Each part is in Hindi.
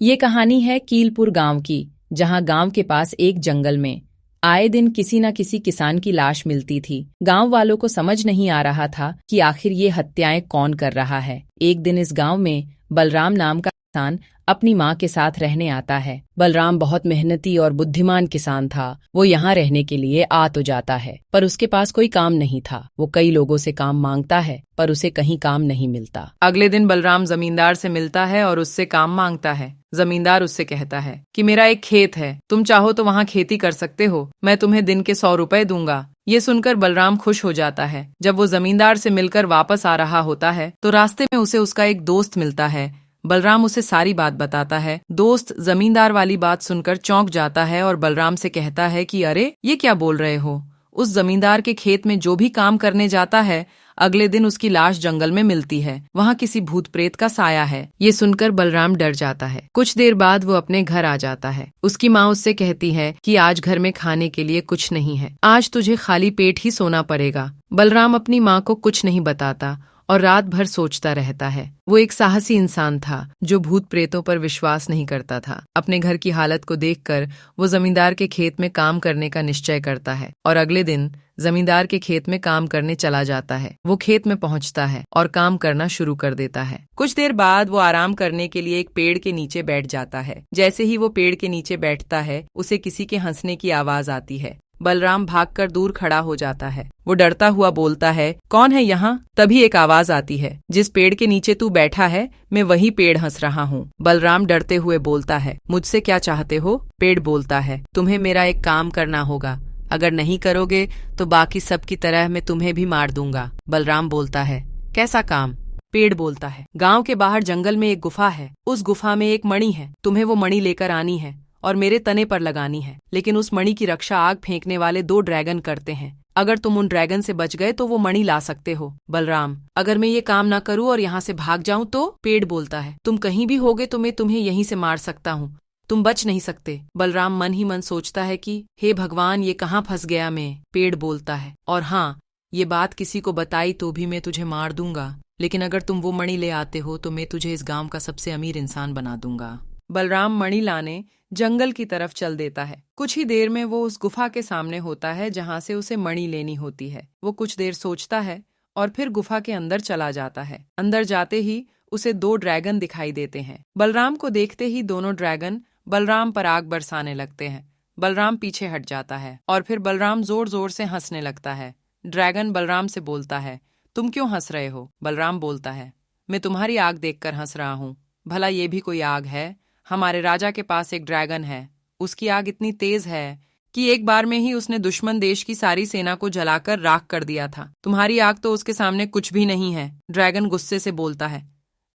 ये कहानी है कीलपुर गांव की, जहां गांव के पास एक जंगल में आए दिन किसी न किसी किसान की लाश मिलती थी। गांव वालों को समझ नहीं आ रहा था कि आखिर ये हत्याएं कौन कर रहा है। एक दिन इस गांव में बलराम नाम का किसान अपनी माँ के साथ रहने आता है। बलराम बहुत मेहनती और बुद्धिमान किसान था। वो यहाँ रहने के लिए आ तो जाता है, पर उसके पास कोई काम नहीं था। वो कई लोगों से काम मांगता है, पर उसे कहीं काम नहीं मिलता। अगले दिन बलराम जमींदार से मिलता है और उससे काम मांगता है। जमींदार उससे कहता है कि मेरा एक खेत है, तुम चाहो तो वहाँ खेती कर सकते हो, मैं तुम्हें दिन के 100 रुपए दूंगा। ये सुनकर बलराम खुश हो जाता है। जब वो जमींदार से मिलकर वापस आ रहा होता है तो रास्ते में उसे उसका एक दोस्त मिलता है। बलराम उसे सारी बात बताता है। दोस्त जमींदार वाली बात सुनकर चौंक जाता है और बलराम से कहता है कि अरे, ये क्या बोल रहे हो। उस जमींदार के खेत में जो भी काम करने जाता है, अगले दिन उसकी लाश जंगल में मिलती है। वहाँ किसी भूत प्रेत का साया है। ये सुनकर बलराम डर जाता है। कुछ देर बाद वो अपने घर आ जाता है। उसकी माँ उससे कहती है कि आज घर में खाने के लिए कुछ नहीं है, आज तुझे खाली पेट ही सोना पड़ेगा। बलराम अपनी माँ को कुछ नहीं बताता और रात भर सोचता रहता है। वो एक साहसी इंसान था जो भूत प्रेतों पर विश्वास नहीं करता था। अपने घर की हालत को देखकर वो जमींदार के खेत में काम करने का निश्चय करता है और अगले दिन जमींदार के खेत में काम करने चला जाता है। वो खेत में पहुंचता है और काम करना शुरू कर देता है। कुछ देर बाद वो आराम करने के लिए एक पेड़ के नीचे बैठ जाता है। जैसे ही वो पेड़ के नीचे बैठता है, उसे किसी के हंसने की आवाज आती है। बलराम भागकर दूर खड़ा हो जाता है। वो डरता हुआ बोलता है, कौन है यहाँ? तभी एक आवाज आती है, जिस पेड़ के नीचे तू बैठा है, मैं वही पेड़ हंस रहा हूँ। बलराम डरते हुए बोलता है, मुझसे क्या चाहते हो? पेड़ बोलता है, तुम्हें मेरा एक काम करना होगा, अगर नहीं करोगे तो बाकी सब की तरह मैं तुम्हें भी मार दूंगा। बलराम बोलता है, कैसा काम? पेड़ बोलता है, गांव के बाहर जंगल में एक गुफा है, उस गुफा में एक मणि है, तुम्हें वो मणि लेकर आनी है और मेरे तने पर लगानी है। लेकिन उस मणि की रक्षा आग फेंकने वाले 2 ड्रैगन करते हैं। अगर तुम उन ड्रैगन से बच गए तो वो मणि ला सकते हो। बलराम, अगर मैं ये काम ना करूं और यहाँ से भाग जाऊं तो? पेड़ बोलता है, तुम कहीं भी होगे तो मैं तुम्हें यहीं से मार सकता हूँ, तुम बच नहीं सकते। बलराम मन ही मन सोचता है कि हे भगवान, ये कहाँ फंस गया मैं। पेड़ बोलता है, और हाँ, ये बात किसी को बताई तो भी मैं तुझे मार दूंगा, लेकिन अगर तुम वो मणि ले आते हो तो मैं तुझे इस गांव का सबसे अमीर इंसान बना दूंगा। बलराम मणि लाने जंगल की तरफ चल देता है। कुछ ही देर में वो उस गुफा के सामने होता है जहां से उसे मणि लेनी होती है। वो कुछ देर सोचता है और फिर गुफा के अंदर चला जाता है। अंदर जाते ही उसे 2 ड्रैगन दिखाई देते हैं। बलराम को देखते ही दोनों ड्रैगन बलराम पर आग बरसाने लगते हैं। बलराम पीछे हट जाता है और फिर बलराम जोर जोर से हंसने लगता है। ड्रैगन बलराम से बोलता है, तुम क्यों हंस रहे हो? बलराम बोलता है, मैं तुम्हारी आग देखकर हंस रहा हूँ। भला ये भी कोई आग है? हमारे राजा के पास एक ड्रैगन है, उसकी आग इतनी तेज है कि एक बार में ही उसने दुश्मन देश की सारी सेना को जलाकर राख कर दिया था। तुम्हारी आग तो उसके सामने कुछ भी नहीं है। ड्रैगन गुस्से से बोलता है,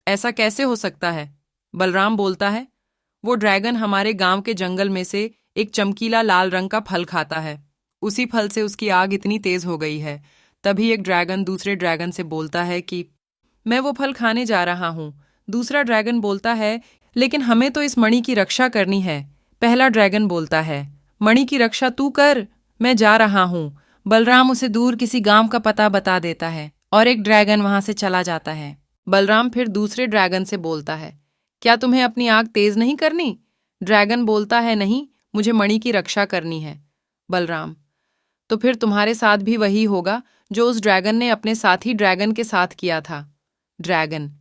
ऐसा कैसे हो सकता है? बलराम बोलता है, वो ड्रैगन हमारे गांव के जंगल में से एक चमकीला लाल रंग का फल खाता है, उसी फल से उसकी आग इतनी तेज हो गई है। तभी एक ड्रैगन दूसरे ड्रैगन से बोलता है कि मैं वो फल खाने जा रहा हूँ। दूसरा ड्रैगन बोलता है, लेकिन हमें तो इस मणि की रक्षा करनी है। पहला ड्रैगन बोलता है, मणि की रक्षा तू कर, मैं जा रहा हूँ। बलराम उसे दूर किसी गांव का पता बता देता है और एक ड्रैगन वहां से चला जाता है। बलराम फिर दूसरे ड्रैगन से बोलता है, क्या तुम्हें अपनी आग तेज नहीं करनी? ड्रैगन बोलता है, नहीं, मुझे मणि की रक्षा करनी है। बलराम, तो फिर तुम्हारे साथ भी वही होगा जो उस ड्रैगन ने अपने साथी ड्रैगन के साथ किया था। ड्रैगन,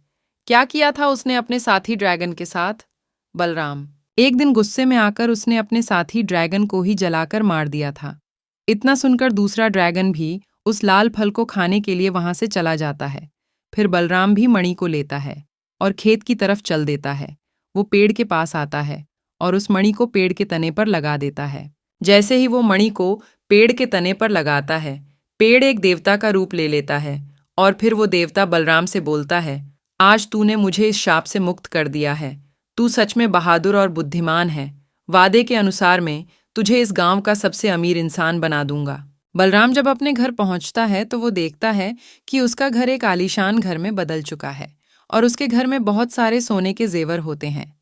क्या किया था उसने अपने साथी ड्रैगन के साथ? बलराम, एक दिन गुस्से में आकर उसने अपने साथी ड्रैगन को ही जलाकर मार दिया था। इतना सुनकर दूसरा ड्रैगन भी उस लाल फल को खाने के लिए वहां से चला जाता है। फिर बलराम भी मणि को लेता है और खेत की तरफ चल देता है। वो पेड़ के पास आता है और उस मणि को पेड़ के तने पर लगा देता है। जैसे ही वो मणि को पेड़ के तने पर लगाता है, पेड़ एक देवता का रूप ले लेता है और फिर वो देवता बलराम से बोलता है, आज तूने मुझे इस शाप से मुक्त कर दिया है। तू सच में बहादुर और बुद्धिमान है। वादे के अनुसार मैं तुझे इस गांव का सबसे अमीर इंसान बना दूंगा। बलराम जब अपने घर पहुंचता है तो वो देखता है कि उसका घर एक आलीशान घर में बदल चुका है और उसके घर में बहुत सारे सोने के जेवर होते हैं।